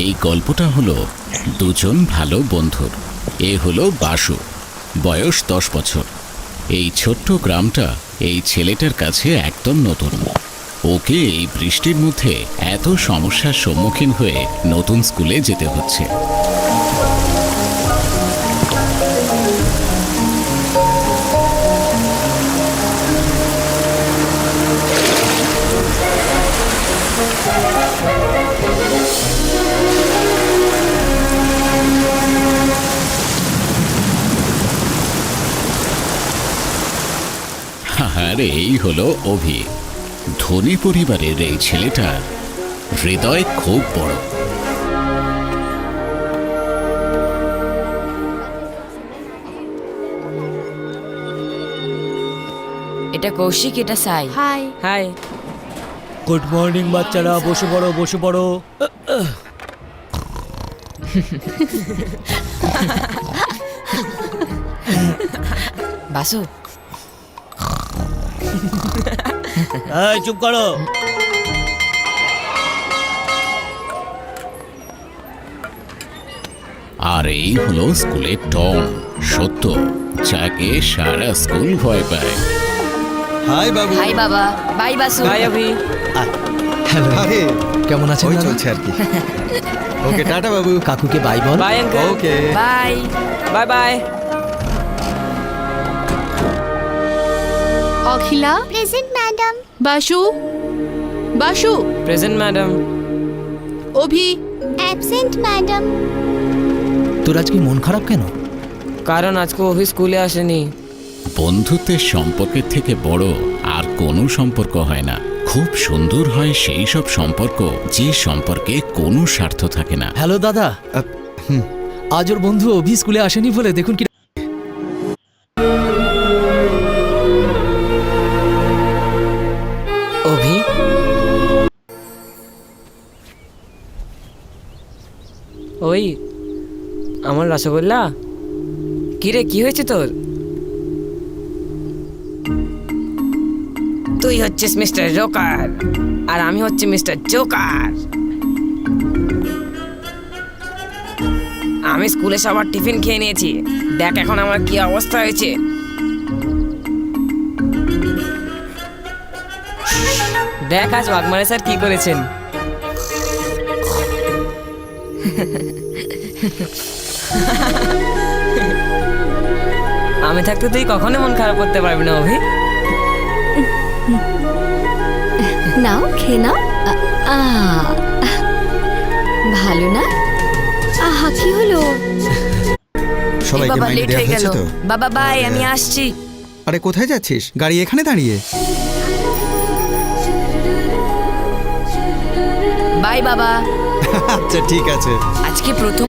এই গল্পটা হলো দুজন ভালো বন্ধুর। এ হলো বাসু, বয়স 10 বছর। এই ছোট্ট গ্রামটা এই ছেলেটার কাছে একদম নতুন। ওকে এই বৃষ্টির মধ্যে এত সমস্যার সম্মুখীন হয়ে নতুন স্কুলে যেতে হচ্ছে। আর এই হলো অভি। ধনী পরিবারের এই ছেলেটার হৃদয় খুব বড়। এটা কৌশিক, এটা সাই। হাই। হাই। গুড মর্নিং বাচ্চারা, বসে পড়ো বসে পড়ো। বাসু, এই চুপ করো। আর এই হলো স্কুলের টম, সত্য, যাকে সারা স্কুল ভয় পায়। হাই বাবু। হাই বাবা। Bye Basu. Bye Abhi. Hello, আরে কেমন আছেন ওই দাদা? চলছে আর কি। ওকে টাটা বাবু। কাকুকে বাই বল। Bye uncle. Okay bye. Bye bye. Akhila, present madam. Basu, Basu, present madam. Abhi. Absent madam. তোর আজকে মন খারাপ কেন? কারণ আজকে অভি স্কুলে আসেনি। বন্ধুত্বের সম্পর্কের থেকে বড় আর কোনো সম্পর্ক হয় না। খুব সুন্দর হয় সেই সব সম্পর্ক যে সম্পর্কে কোনো স্বার্থ থাকে না। হ্যালো দাদা, আজ ওর বন্ধু অভি স্কুলে আসেনি বলে দেখুন কি। অভি, ওই আমার রসগোল্লা। কি রে, কি হয়েছে তোর? তুই হচ্ছিস মিস্টার জোকার আর আমি হচ্ছি মিস্টার জোকার। আমি স্কুলে সবার টিফিন খেয়ে নিয়েছি, দেখ এখন আমার কি অবস্থা হয়েছে। দেখ আজ বাগমারে স্যার কি করেছেন। আমি থাকতে তুই কখনো মন খারাপ করতে পারবি না অভি। নাও খেয়ে নাও। ভালো না? আহা, কি হলো? সবাইকে বাবা মাইনে লেট দেওয়া হয়ে গেল। হয়েছে তো? বাবা বাই, আমি আসছি। আরে কোথায় যাচ্ছিস? গাড়ি এখানে দাঁড়িয়ে। বাই বাবা। আচ্ছা ঠিক আছে। আজকে প্রথম